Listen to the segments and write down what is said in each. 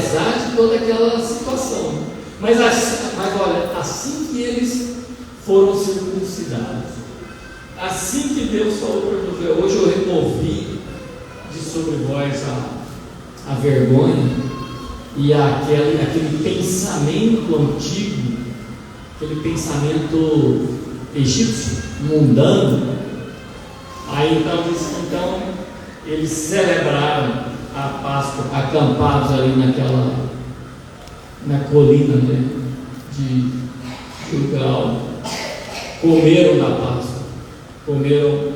apesar de toda aquela situação. Mas olha, assim que eles foram circuncidados, assim que Deus falou para Josué: hoje eu removi de sobre vós a vergonha e aquele pensamento antigo, aquele pensamento egípcio, mundano. Aí então eles celebraram a Páscoa acampados ali na colina, né, de Gilgal. Comeram da Páscoa, comeram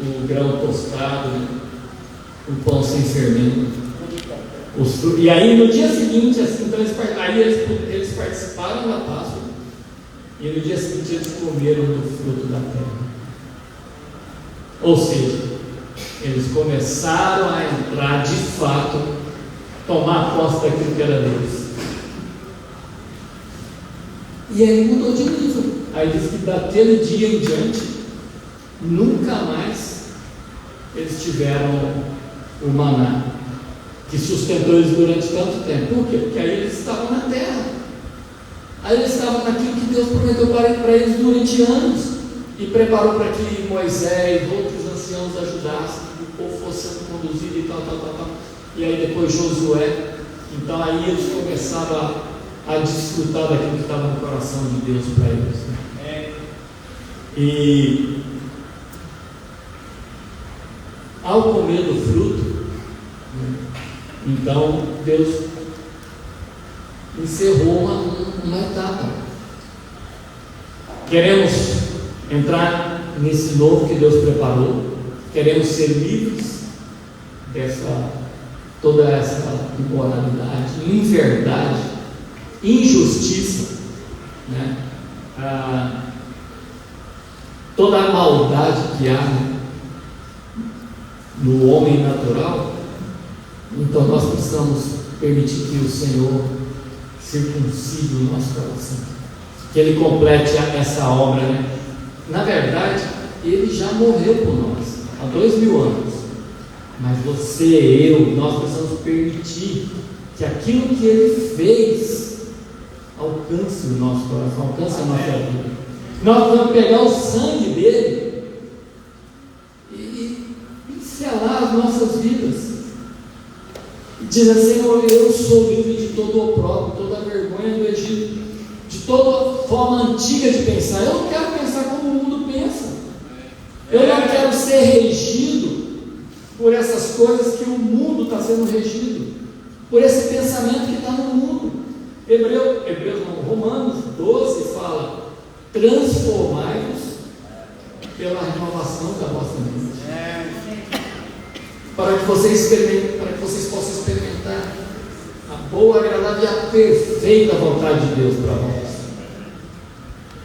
o grão tostado, o pão sem fermento, e aí no dia seguinte, assim, então eles participaram da Páscoa, e no dia seguinte eles comeram do fruto da terra. Ou seja, eles começaram a entrar de fato, tomar posse daquilo que era Deus. E aí mudou de nível. Aí diz que daquele dia em diante, nunca mais eles tiveram o maná que sustentou eles durante tanto tempo. Por quê? Porque aí eles estavam na terra, aí eles estavam naquilo que Deus prometeu para eles durante anos, e preparou para que Moisés e outros anciãos ajudassem, que o povo fosse sendo conduzido e tal. E aí depois Josué. Então aí eles começaram a desfrutar daquilo que estava no coração de Deus para eles, né? E ao comer do fruto, né, então Deus encerrou uma etapa. Queremos entrar nesse novo que Deus preparou, queremos ser livres toda essa imoralidade, inverdade, injustiça, né? Toda a maldade que há, né, no homem natural. Então nós precisamos permitir que o Senhor circuncide o nosso coração, que Ele complete essa obra, né? Na verdade, Ele já morreu por nós há 2000 anos, mas você, nós precisamos permitir que aquilo que Ele fez alcance o nosso coração, alcance a nossa vida. Nós vamos pegar o sangue dele e selar as nossas vidas, e dizer: Senhor, eu sou livre de todo o opróbrio, toda a vergonha do Egito, de toda forma antiga de pensar. Eu não quero pensar como o mundo pensa, eu não quero ser regido por essas coisas que o mundo está sendo regido, por esse pensamento que está no mundo. Romanos 12 fala: transformai-vos pela renovação da vossa mente, para que vocês possam experimentar a boa, agradável e a perfeita vontade de Deus para vós.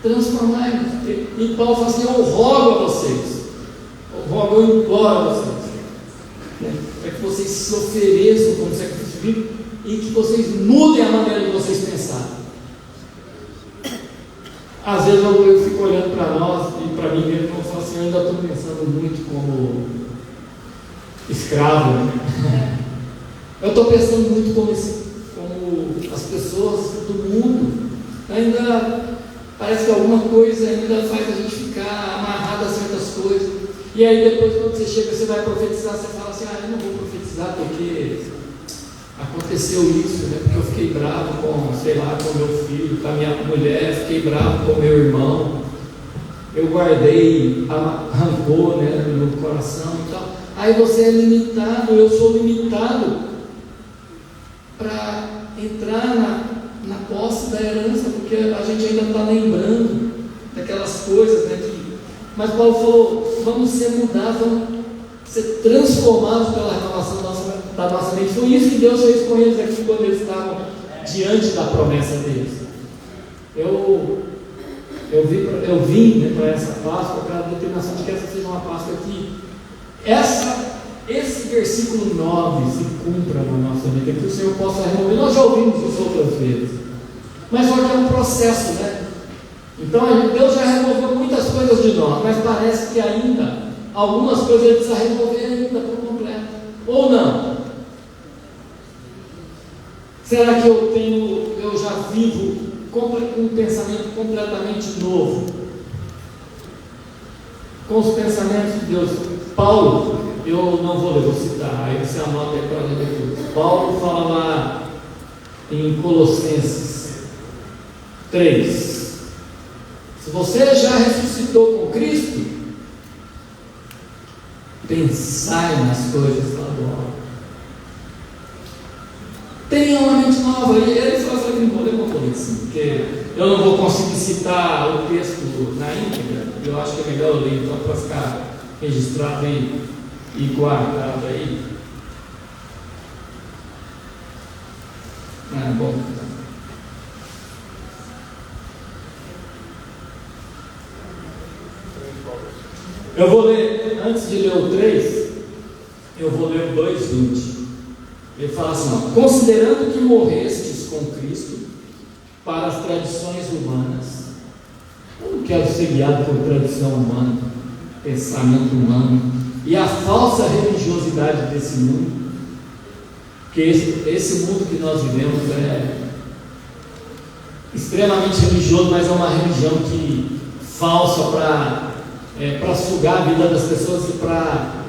Transformai-vos. E Paulo fala assim: eu rogo a vocês, eu imploro a vocês, né, para que vocês se ofereçam como sacrifício vivo e que vocês mudem a maneira de vocês pensarem. Às vezes eu fico olhando para nós e para mim mesmo e falo assim: eu ainda estou pensando muito como escravo, né? Eu estou pensando muito como as pessoas do mundo. Ainda parece que alguma coisa ainda faz a gente ficar amarrado a certas coisas. E aí depois, quando você chega, você vai profetizar, você fala assim: eu não vou profetizar porque aconteceu isso, né? Porque eu fiquei bravo com meu filho, com a minha mulher, fiquei bravo com meu irmão, eu guardei rancor, né, no meu coração e tal. Aí você é limitado, eu sou limitado para entrar na posse da herança, porque a gente ainda está lembrando daquelas coisas, né? Mas Paulo falou: vamos ser mudados, vamos ser transformados pela renovação da nossa mente. Foi isso que Deus fez com eles aqui quando eles estavam diante da promessa deles. Eu vim, né, para essa Páscoa, para a determinação de que essa seja uma Páscoa que esse versículo 9 se cumpra na nossa vida, que o Senhor possa remover. Nós já ouvimos isso outras vezes, mas só que é um processo, né? Então Deus já removeu muitas coisas de nós, mas parece que ainda algumas coisas Ele precisa remover ainda por completo, ou não? Será que eu já vivo com um pensamento completamente novo? Com os pensamentos de Deus. Paulo, eu não vou ler, vou citar, aí você anota aí para ler depois. Paulo fala lá em Colossenses 3: se você já ressuscitou com Cristo, pensai nas coisas lá do alto. Tenha uma mente nova. E ele fala assim: não vou ler uma coisa assim, porque eu não vou conseguir citar o texto na íntegra. Eu acho que é melhor eu ler, então, para ficar registrado aí e guardado aí. Bom. Eu vou ler, antes de ler o 3, eu vou ler o 2:20. Ele fala assim: ó, considerando que morrestes com Cristo para as tradições humanas. Eu não quero ser guiado por tradição humana, pensamento humano e a falsa religiosidade desse mundo, porque esse mundo que nós vivemos é extremamente religioso, mas é uma religião que falsa para sugar a vida das pessoas e para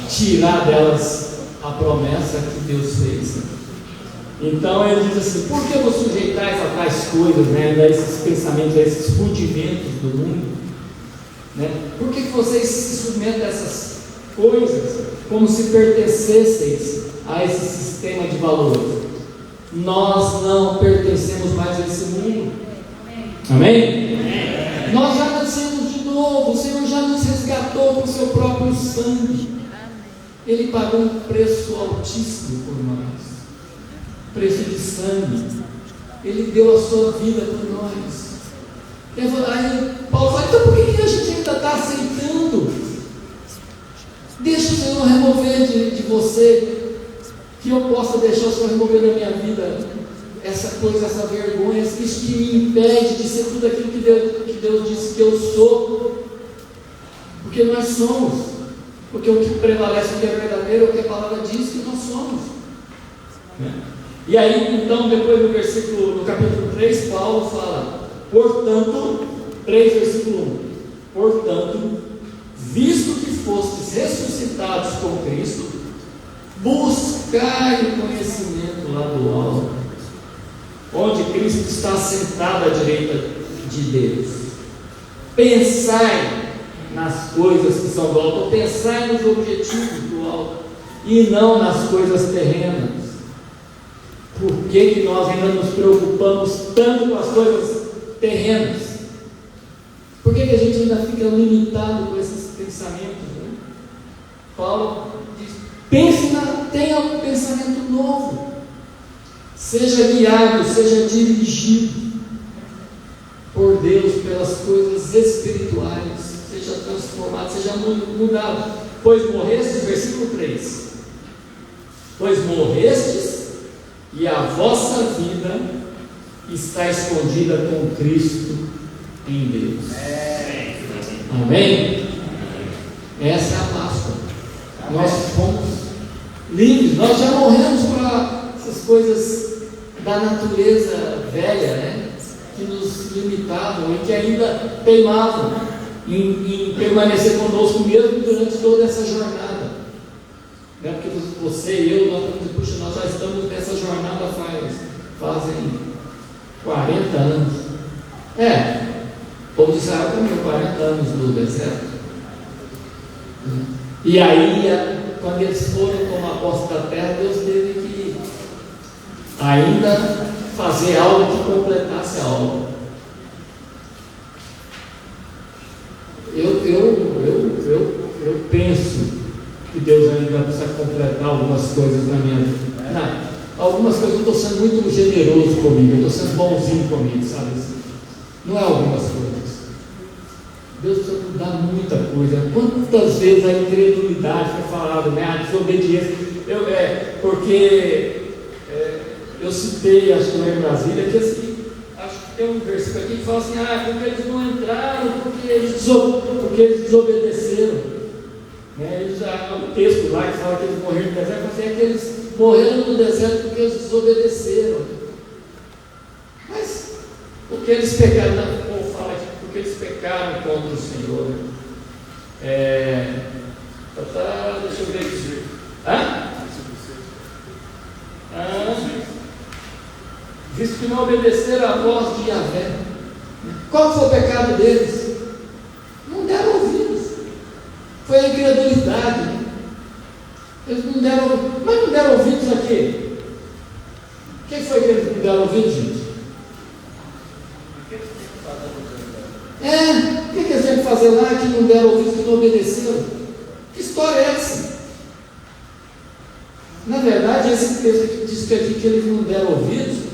tirar delas a promessa que Deus fez. Então ele diz assim: por que vos sujeitais a tais coisas, a esses pensamentos, a esses rudimentos do mundo? Por que vocês se submetem a essas coisas como se pertencesseis a esse sistema de valores? Nós não pertencemos mais a esse mundo. Amém? Amém? Nós já nascemos de novo. O Senhor já nos resgatou com o seu próprio sangue. Ele pagou um preço altíssimo por nós, preço de sangue. Ele deu a sua vida por nós. Aí Paulo fala: então por que a gente ainda está aceitando? Deixa o Senhor remover de você, que eu possa deixar o Senhor remover da minha vida essa coisa, essa vergonha, isso que me impede de ser tudo aquilo que Deus disse que eu sou. Porque nós somos. Porque o que prevalece, o que é verdadeiro, é o que a palavra diz que nós somos. E aí, então, depois no capítulo 3, Paulo fala: portanto, 3 versículo 1: portanto, visto que fostes ressuscitados com Cristo, buscai o conhecimento lá do alto, onde Cristo está sentado à direita de Deus. Pensai nas coisas que são do alto, pensai nos objetivos do alto e não nas coisas terrenas. Por que nós ainda nos preocupamos tanto com as coisas terrenas? Por que a gente ainda fica limitado com esses pensamentos? Paulo diz: tenha um pensamento novo, seja guiado, seja dirigido por Deus pelas coisas espirituais, seja transformado, seja mudado. Pois morrestes, versículo 3: pois morrestes e a vossa vida está escondida com Cristo em Deus. Amém? Essa é a Páscoa. Nós fomos livres, nós já morremos para essas coisas da natureza velha, que nos limitavam e que ainda teimavam em permanecer conosco mesmo durante toda essa jornada. Porque você e eu, nós já estamos nessa jornada fazem 40 anos. O povo de Israel caminhou 40 anos no deserto. E aí, quando eles foram tomar posse da terra, Deus teve que ainda fazer algo que completasse a obra. Eu penso que Deus ainda precisa completar algumas coisas na minha vida. Algumas coisas eu estou sendo muito generoso comigo, eu estou sendo bonzinho comigo, sabe? Não é algumas coisas. Deus precisa mudar muita coisa. Quantas vezes a incredulidade foi falada, a desobediência? Eu citei, acho que lá em Brasília, que assim, acho que tem um versículo aqui que fala assim: porque eles não entraram, porque eles desobedeceram. Há um texto lá que fala que eles morreram no deserto, mas é que eles morreram no deserto porque eles desobedeceram. Mas porque eles pecaram, o povo fala aqui, porque eles pecaram contra o Senhor. Deixa eu ver aqui. Visto que não obedeceram à voz de Yahvé. Qual foi o pecado deles? Não deram ouvidos. Foi a incredulidade. Eles não deram, mas não deram ouvidos a quê? O que foi que eles não deram ouvidos, gente? O que eles têm que fazer lá que não deram ouvidos, que não obedeceram? Que história é essa? Na verdade, esse texto que diz que eles não deram ouvidos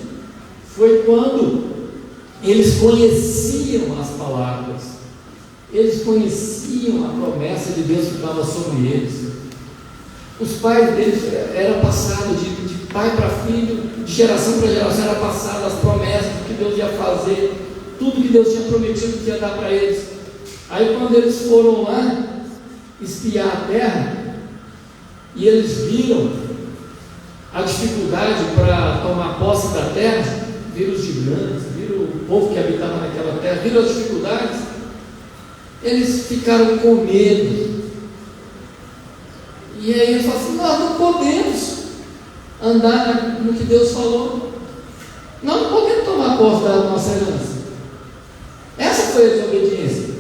foi quando eles conheciam as palavras, eles conheciam a promessa de Deus que estava sobre eles. Os pais deles era passado de pai para filho, de geração para geração era passado as promessas que Deus ia fazer, tudo que Deus tinha prometido que ia dar para eles. Aí quando eles foram lá espiar a terra e eles viram a dificuldade para tomar posse da terra, viram os gigantes, viram o povo que habitava naquela terra, viram as dificuldades, eles ficaram com medo. E aí eles falaram assim: nós não podemos andar no que Deus falou, nós não podemos tomar posse da nossa herança. Essa foi a desobediência.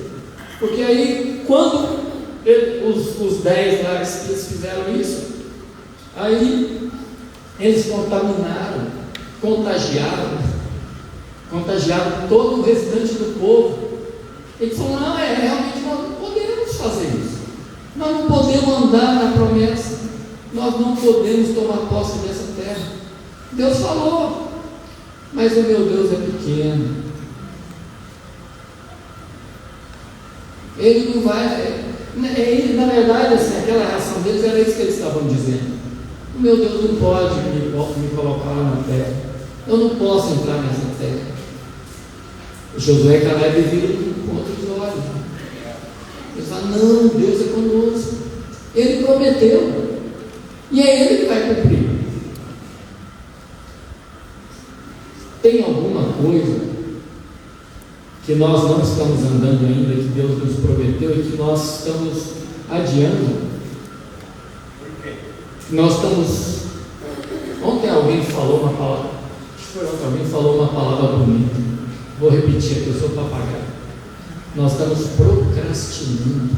Porque aí, quando os 10 lá eles fizeram isso, aí eles contaminaram, contagiaram todo o restante do povo. Ele falou: não, realmente nós não podemos fazer isso, nós não podemos andar na promessa, nós não podemos tomar posse dessa terra. Deus falou, mas o meu Deus é pequeno, Ele não vai. Na verdade, assim, aquela reação deles era isso que eles estavam dizendo: o meu Deus não pode me colocar lá na terra, eu não posso entrar nessa terra. Josué e Caleb viram com outros olhos. Eles falam: não, Deus é conosco, Ele prometeu, e é Ele que vai cumprir. Tem alguma coisa que nós não estamos andando ainda, que Deus nos prometeu e que nós estamos adiando? Nós estamos. Ontem alguém falou uma palavra, alguém falou uma palavra bonita. Vou repetir aqui, eu sou papagaio. Nós estamos procrastinando.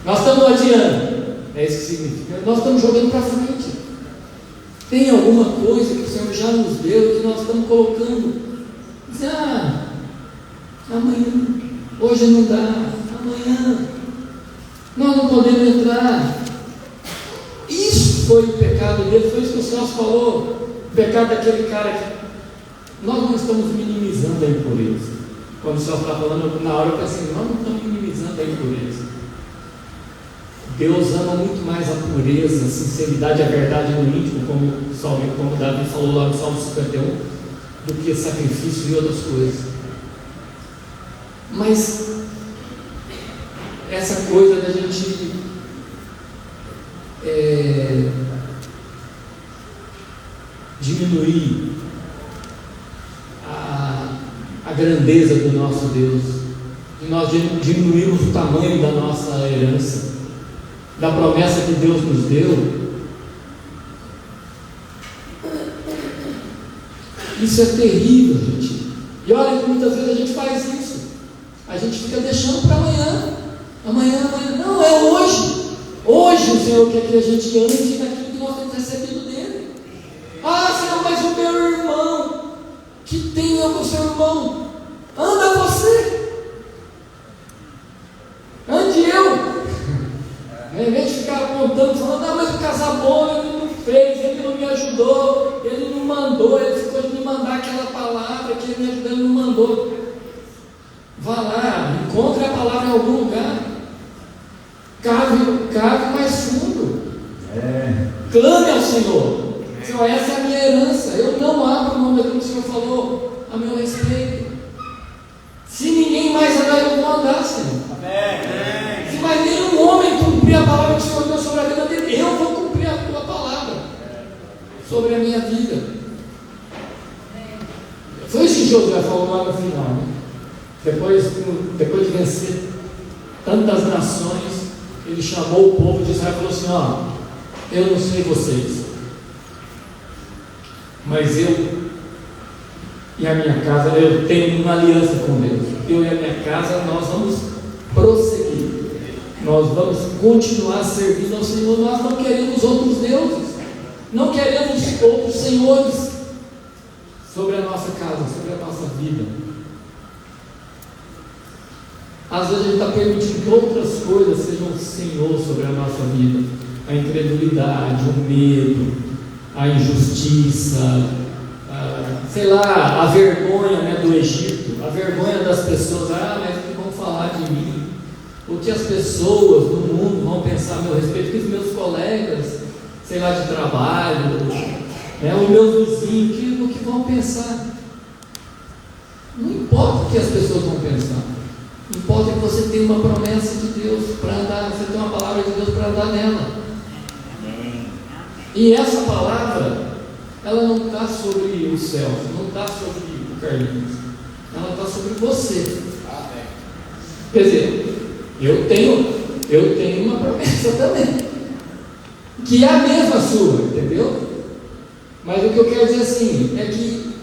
Nós estamos adiando. É isso que significa. Nós estamos jogando para frente. Tem alguma coisa que o Senhor já nos deu que nós estamos colocando. Diz: amanhã, hoje não dá, amanhã nós não podemos entrar. Isso foi o pecado dele, foi isso que o Senhor falou. O pecado daquele cara que nós não estamos minimizando a impureza. Quando o Senhor está falando, na hora eu pensei: nós não estamos minimizando a impureza. Deus ama muito mais a pureza, a sinceridade, a verdade no íntimo, como Davi falou lá no Salmo 51, do que sacrifício e outras coisas. Mas essa coisa da gente diminuir a grandeza do nosso Deus, de nós diminuirmos o tamanho da nossa herança, da promessa que Deus nos deu. Isso é terrível, gente. E olha que muitas vezes a gente faz isso. A gente fica deixando para amanhã. Amanhã. Não, é hoje. Hoje o Senhor quer que a gente ande naquilo que nós temos recebido dele. Senhor, mas o meu irmão, que tem com o seu irmão, anda você. Ande eu. Em vez de ficar apontando, falando: mas o casal bom ele não fez, ele não me ajudou, ele não mandou, ele ficou de me mandar aquela palavra que ele me ajudou, ele não mandou. Vá lá, encontre a palavra em algum lugar, cave mais fundo, clame ao Senhor: Senhor, essa é a minha herança, eu não abro mão daquilo que o Senhor falou a meu respeito. Se ninguém mais andar, eu vou andar, Senhor. Se mais nenhum homem cumprir a palavra que o Senhor deu sobre a vida dele, eu vou cumprir sobre a minha vida. Foi isso que Josué falou lá no final, né? Depois de vencer tantas nações, ele chamou o povo de Israel e falou assim: ó, eu não sei vocês, mas eu e a minha casa, eu tenho uma aliança com Deus. Eu e a minha casa, nós vamos prosseguir, nós vamos continuar servindo ao Senhor. Nós não queremos outros deuses, não queremos outros senhores sobre a nossa casa, sobre a nossa vida. Às vezes a gente está permitindo que outras coisas sejam o Senhor sobre a nossa vida. A incredulidade, o medo, a injustiça, sei lá, a vergonha, né, do Egito, a vergonha das pessoas. Mas o que vão falar de mim? O que as pessoas do mundo vão pensar a meu respeito? Que os meus colegas, sei lá, de trabalho, né, o meu vizinho, o que vão pensar? Não importa o que as pessoas vão pensar. Importa que você tem uma promessa de Deus para andar, você tem uma palavra de Deus para andar nela. E essa palavra, ela não está sobre o céu, não está sobre o Carlinhos, ela está sobre você. Quer dizer, eu tenho uma promessa também, que é a mesma sua, entendeu? Mas o que eu quero dizer assim, é que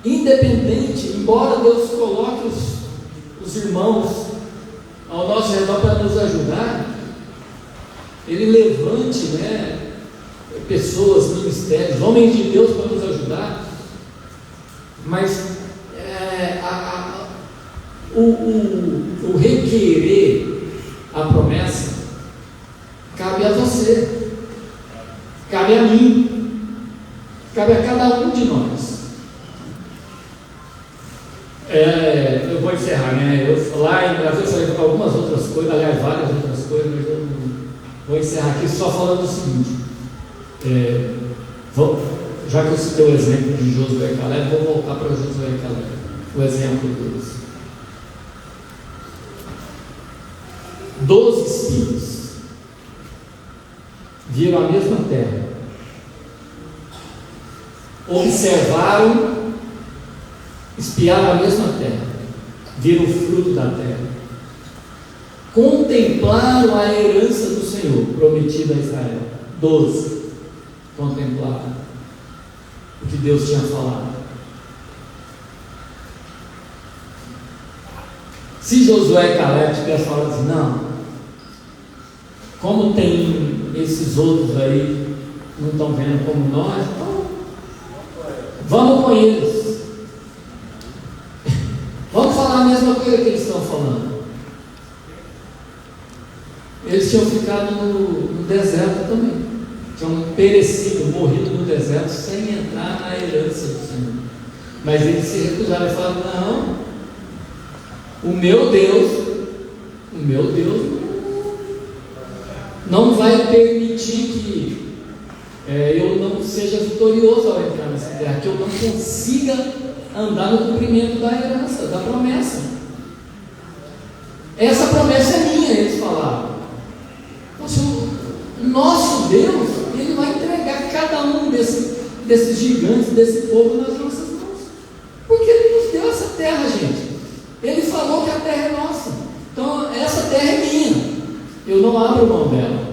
independente, embora Deus coloque os irmãos ao nosso redor para nos ajudar, Ele levante, né, pessoas, ministérios, homens de Deus para nos ajudar, mas o requerer a promessa cabe a você, cabe a mim, cabe a cada um de nós. Eu vou encerrar, né? Lá em Brasil eu falei algumas outras coisas, aliás, várias outras coisas, mas eu vou encerrar aqui só falando o seguinte: já que eu citei o exemplo de Josué e Caleb, vou voltar para Josué e Caleb, o exemplo deles. 12 espias viram a mesma terra, observaram, espiaram a mesma terra, viram o fruto da terra, contemplaram a herança do Senhor prometida a Israel. 12 contemplaram o que Deus tinha falado. Se Josué e Caleb tivessem falado assim: não, como tem esses outros aí, não estão vendo como nós, então vamos com eles, vamos falar a mesma coisa que eles estão falando. Eles tinham ficado no deserto também, tinham perecido, morrido no deserto sem entrar na herança do Senhor. Mas eles se recusaram e falaram: não, o meu Deus não vai permitir que eu não seja vitorioso ao entrar nessa terra, que eu não consiga andar no cumprimento da herança, da promessa. Essa promessa é minha, eles falaram. O nosso Deus, Ele vai entregar cada um desses gigantes, desse povo nas nossas mãos, porque Ele nos deu essa terra, gente. Ele falou que a terra é nossa, então essa terra é minha, eu não abro mão dela.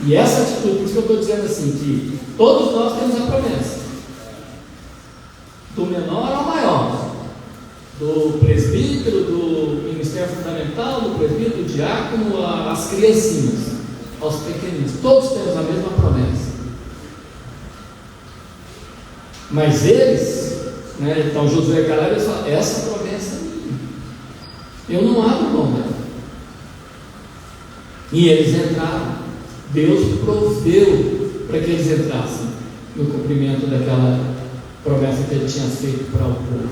E essa atitude, por isso que eu estou dizendo assim, que todos nós temos a promessa, do menor ao maior, do presbítero, do ministério fundamental, do presbítero, do diácono, às criancinhas, aos pequeninos, todos temos a mesma promessa. Mas eles, né, então Josué e Caleb, eles falam: essa promessa é minha, eu não abro mão dela. E eles entraram, Deus proveu para que eles entrassem no cumprimento daquela promessa que Ele tinha feito para o povo,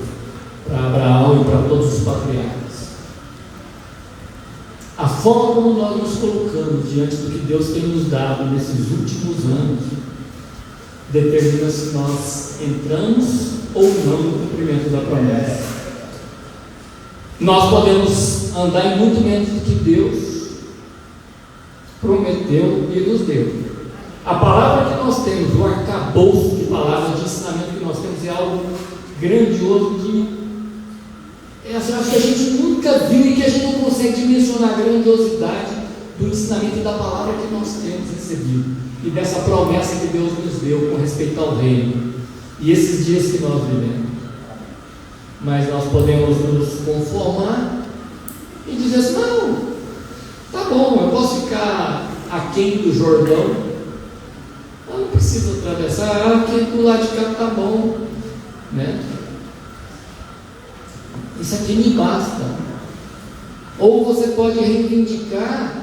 para Abraão e para todos os patriarcas. A forma como nós nos colocamos diante do que Deus tem nos dado nesses últimos anos determina se nós entramos ou não no cumprimento da promessa. Nós podemos andar em muito menos do que Deus prometeu e nos deu. A palavra que nós temos, o arcabouço de palavras, de ensinamento que nós temos é algo grandioso que eu acho que a gente nunca viu e que a gente não consegue dimensionar a grandiosidade do ensinamento e da palavra que nós temos recebido e dessa promessa que Deus nos deu com respeito ao reino e esses dias que nós vivemos. Mas nós podemos nos conformar e dizer assim: não, tá bom, eu posso ficar aquém do Jordão, eu não preciso atravessar, aqui do lado de cá tá bom, né? Isso aqui me basta. Ou você pode reivindicar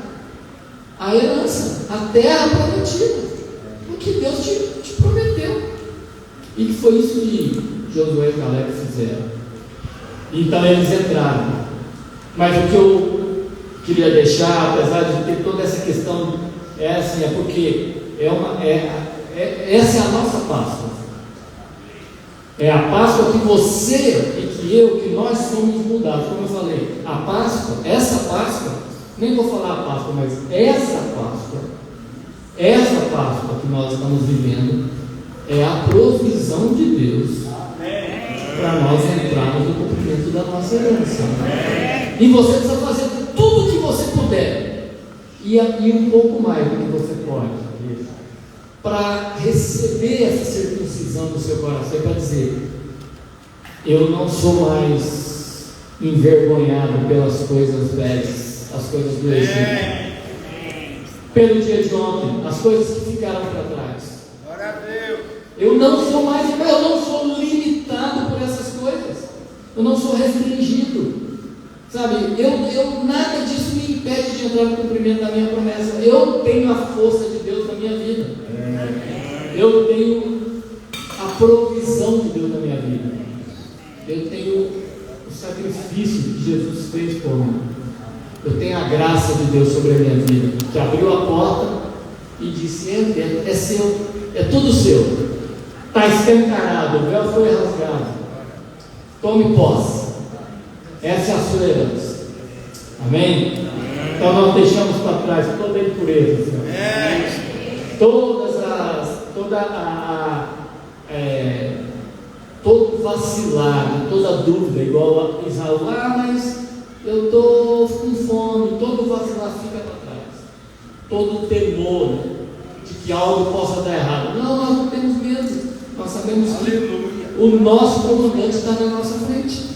a herança, a terra prometida, o que Deus te prometeu, e que foi isso que Josué e Caleb fizeram. Então eles entraram. Mas o que eu queria deixar, apesar de ter toda essa questão, é assim, é porque essa é a nossa Páscoa. É a Páscoa que você e que eu, que nós somos mudados. Como eu falei, a Páscoa, essa Páscoa, nem vou falar a Páscoa, mas essa Páscoa que nós estamos vivendo, é a provisão de Deus para nós entrarmos no cumprimento da nossa herança. E você precisa fazer tudo o que você puder, e um pouco mais do que você pode, para receber essa circuncisão do seu coração, para dizer: eu não sou mais envergonhado pelas coisas velhas, as coisas do Egito, pelo dia de ontem, as coisas que ficaram para trás. Glória a Deus. Eu não sou limitado por essas coisas, eu não sou restringido, sabe? Nada disso me impede de entrar no cumprimento da minha promessa. Eu tenho a força de Deus na minha vida, eu tenho a provisão de Deus na minha vida, eu tenho o sacrifício que Jesus fez por mim, eu tenho a graça de Deus sobre a minha vida, que abriu a porta e disse: entra, é seu, é tudo seu, está escancarado, o véu foi rasgado, tome posse, essa é a sua herança. Amém? Então nós deixamos para trás toda a impureza, Senhor. Todo vacilar, toda dúvida, igual a Israel: mas eu estou com fome. Todo vacilar fica para trás, todo temor de que algo possa dar errado. Não, nós não temos medo, nós sabemos que o nosso comandante está na nossa frente.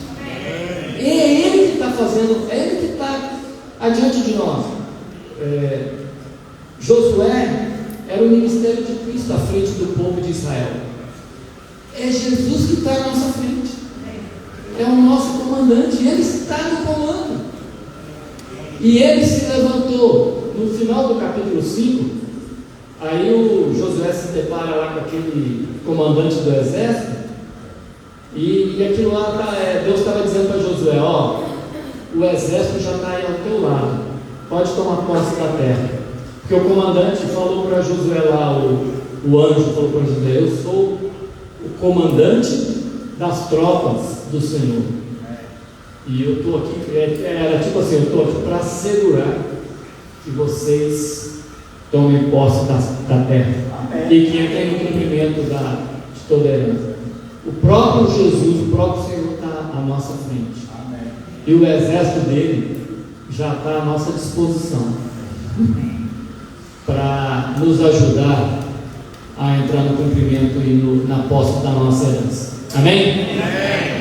É Ele que está fazendo, é Ele que está adiante de nós. Josué era o ministério de Cristo à frente do povo de Israel. É Jesus que está à nossa frente, é o nosso comandante, Ele está no comando. E Ele se levantou no final do capítulo 5. Aí o Josué se depara lá com aquele comandante do exército, e aquilo lá Deus estava dizendo para Josué: ó, o exército já está aí ao teu lado, pode tomar posse da terra. Porque o comandante falou para Josué lá, o anjo falou para Josué: eu sou o comandante das tropas do Senhor, e eu estou aqui, era tipo assim, eu estou aqui para assegurar que vocês tomem posse da terra. Amém. E que entrem no cumprimento de toda a herança. O próprio Jesus, o próprio Senhor está à nossa frente. Amém. E o exército dele já está à nossa disposição para nos ajudar a entrar no cumprimento e na posse da nossa herança. Amém? Amém.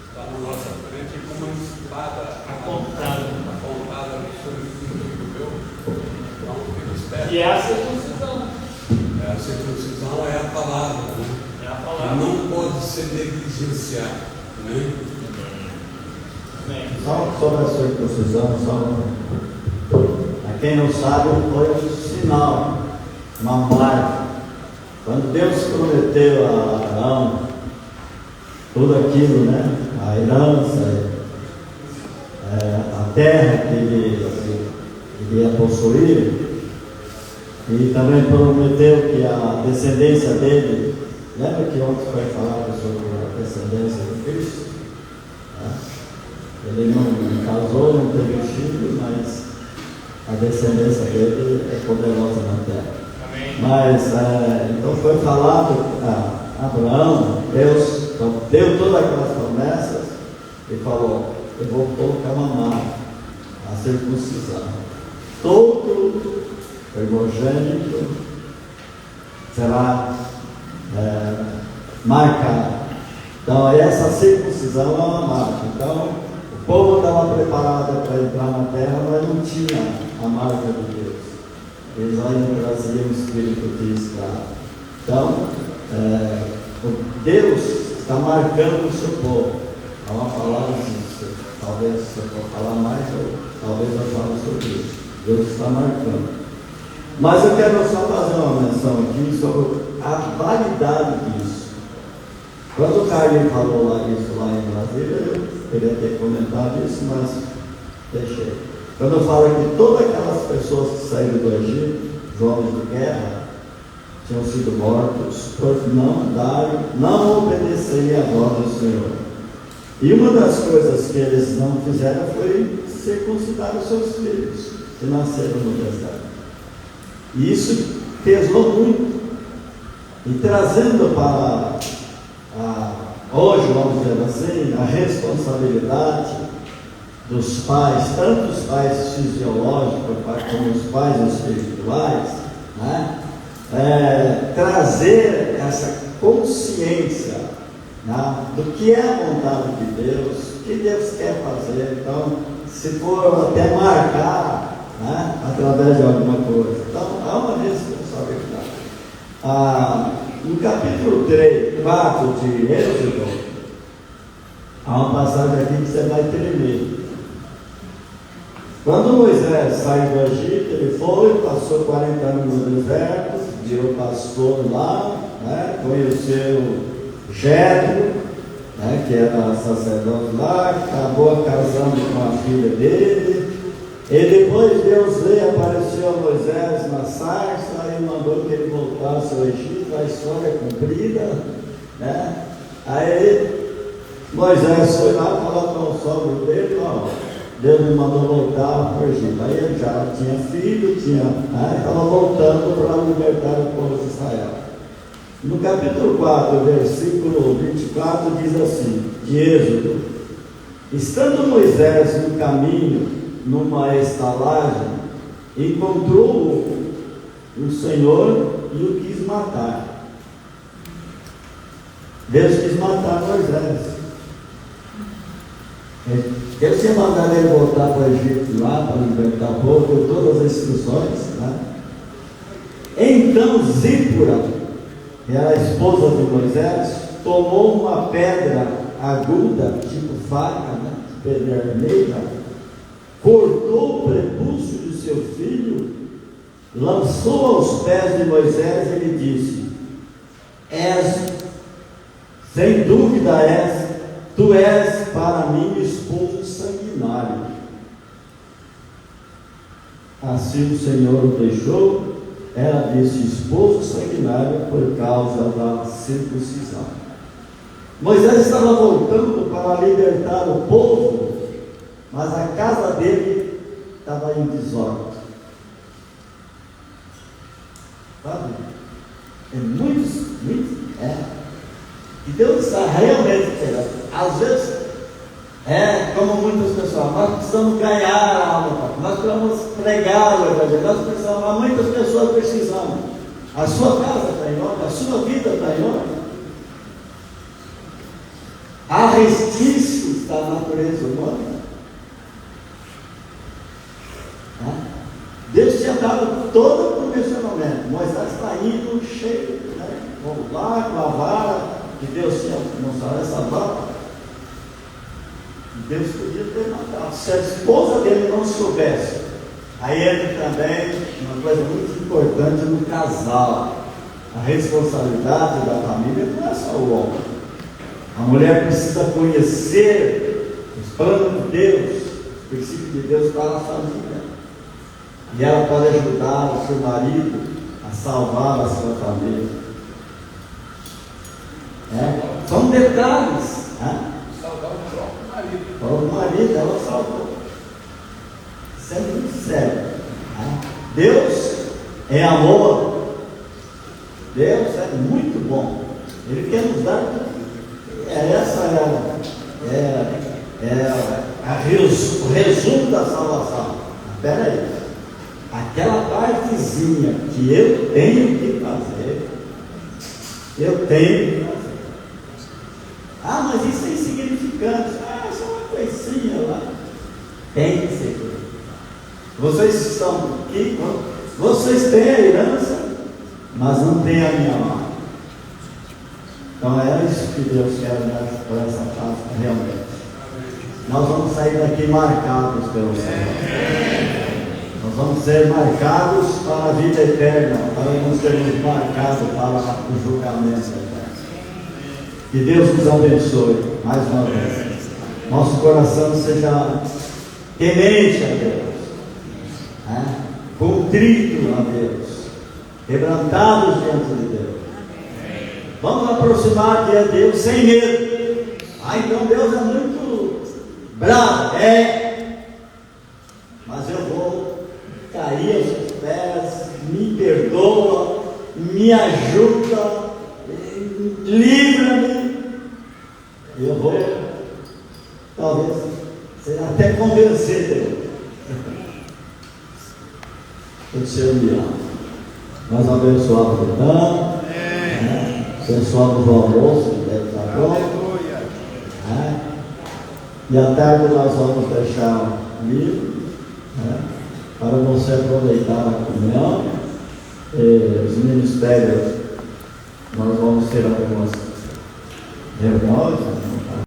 Está na nossa frente como uma espada apontada sobre o fim do meu. Então, fica esperto. E é a circuncisão. A circuncisão é a palavra, né? É a palavra. Não pode ser negligenciado, né? Só sobre a circuncisão, a quem não sabe, foi um sinal, uma marca. Quando Deus prometeu a Abraão tudo aquilo, né? A herança, a terra que ele iria possuir, e também prometeu que a descendência dele, lembra que ontem foi falado sobre a descendência de Cristo? Ele não casou, não teve filho, mas a descendência dele é poderosa na terra. Amém. Mas, então foi falado a Abraão, Deus deu todas aquelas promessas e falou: eu vou colocar uma marca, a circuncisão. Todo primogênito será marcado. Então, essa circuncisão é uma marca. Então, o povo estava preparado para entrar na terra, mas não tinha a marca de Deus. Eles ainda traziam o espírito de escravo. Então, Deus está marcando o seu povo. Há uma palavra assim, talvez se eu for falar mais, talvez eu fale sobre isso. Deus está marcando. Mas eu quero só fazer uma menção aqui sobre a validade disso. Quando o Carlinhos falou lá isso lá em Brasília, eu queria ter comentado isso, mas deixei. Quando eu falo que todas aquelas pessoas que saíram do Egito, os homens de guerra, tinham sido mortos por não obedecerem a voz do Senhor. E uma das coisas que eles não fizeram foi circuncidar os seus filhos, que nasceram no deserto. E isso pesou muito. E trazendo para hoje, vamos dizer assim, a responsabilidade dos pais, tanto os pais fisiológicos como os pais espirituais, né? Trazer essa consciência, né, do que é a vontade de Deus, o que Deus quer fazer. Então, se for até marcar, né, através de alguma coisa, então há uma responsabilidade. No capítulo 4 de Êxodo, há uma passagem aqui que você vai tremer. Quando Moisés saiu do Egito, ele foi, passou 40 anos no deserto, virou pastor lá, né, conheceu Jetro, né, que era sacerdote lá, acabou casando com a filha dele. E depois Deus veio, apareceu a Moisés na sarça e mandou que ele voltasse ao Egito. A história é cumprida, né? Aí Moisés foi lá falar com o sogro dele: ó, Deus me mandou voltar para o Egito. Aí ele já tinha filho, estava voltando para libertar o povo de Israel. No capítulo 4, versículo 24, diz assim, de Êxodo: estando Moisés no caminho, numa estalagem, encontrou o Senhor e o quis matar. Deus quis matar Moisés. Deus tinha mandado ele voltar para o Egito lá, para libertar o povo, deu todas as instruções, né? Então Zípora, que era a esposa de Moisés, tomou uma pedra aguda, tipo faca, né, pederneira, cortou o prepúcio de seu filho, lançou aos pés de Moisés e lhe disse: sem dúvida tu és para mim esposo sanguinário. Assim o Senhor o deixou, ela disse esposo sanguinário, por causa da circuncisão. Moisés estava voltando para libertar o povo, mas a casa dele estava em desordem. Sabe? E Deus está realmente querendo. Às vezes, como muitas pessoas, nós precisamos ganhar a alma, nós precisamos pregar o Evangelho, nós precisamos, há muitas pessoas precisando. A sua casa está em ordem, a sua vida está em ordem. Há resquícios da natureza humana. Deus tinha dado todo o comissionamento. Moisés está indo cheio, né? Vamos lá com a vara que Deus tinha mostrado, essa vara. Deus podia ter matado. Se a esposa dele não soubesse, aí entra também uma coisa muito importante no casal. A responsabilidade da família não é só o homem. A mulher precisa conhecer os planos de Deus, os princípios de Deus para a família. E ela pode ajudar o seu marido a salvar a sua família. São detalhes. Salvar o próprio marido. O próprio marido, ela salvou. Isso é muito sério. Deus é amor. Deus é muito bom. Ele quer nos dar. Essa o resumo da salvação. Espera aí. Aquela partezinha que eu tenho que fazer, eu tenho que fazer. Ah, mas isso é insignificante. Ah, é só uma coisinha lá. Tem que ser. Vocês estão aqui, vocês têm a herança, mas não têm a minha mão. Então é isso que Deus quer dar para essa fase realmente. Nós vamos sair daqui marcados pelo Senhor. Nós vamos ser marcados para a vida eterna, para não sermos marcados para o julgamento eterno. Que Deus nos abençoe mais uma vez. Nosso coração seja temente a Deus, contrito a Deus, quebrantados diante de Deus. Vamos aproximar de Deus sem medo. Então Deus é muito bravo. Mas eu vou cair aos seus pés, me perdoa, me ajuda, livra-me. Eu vou, talvez, até convencer Deus. O Senhor me ama. Nós abençoamos o Dan, abençoamos o almoço, que deve estar bom. E à tarde nós vamos deixar livre, para você aproveitar a comunhão. Os ministérios, nós vamos ter algumas reuniões,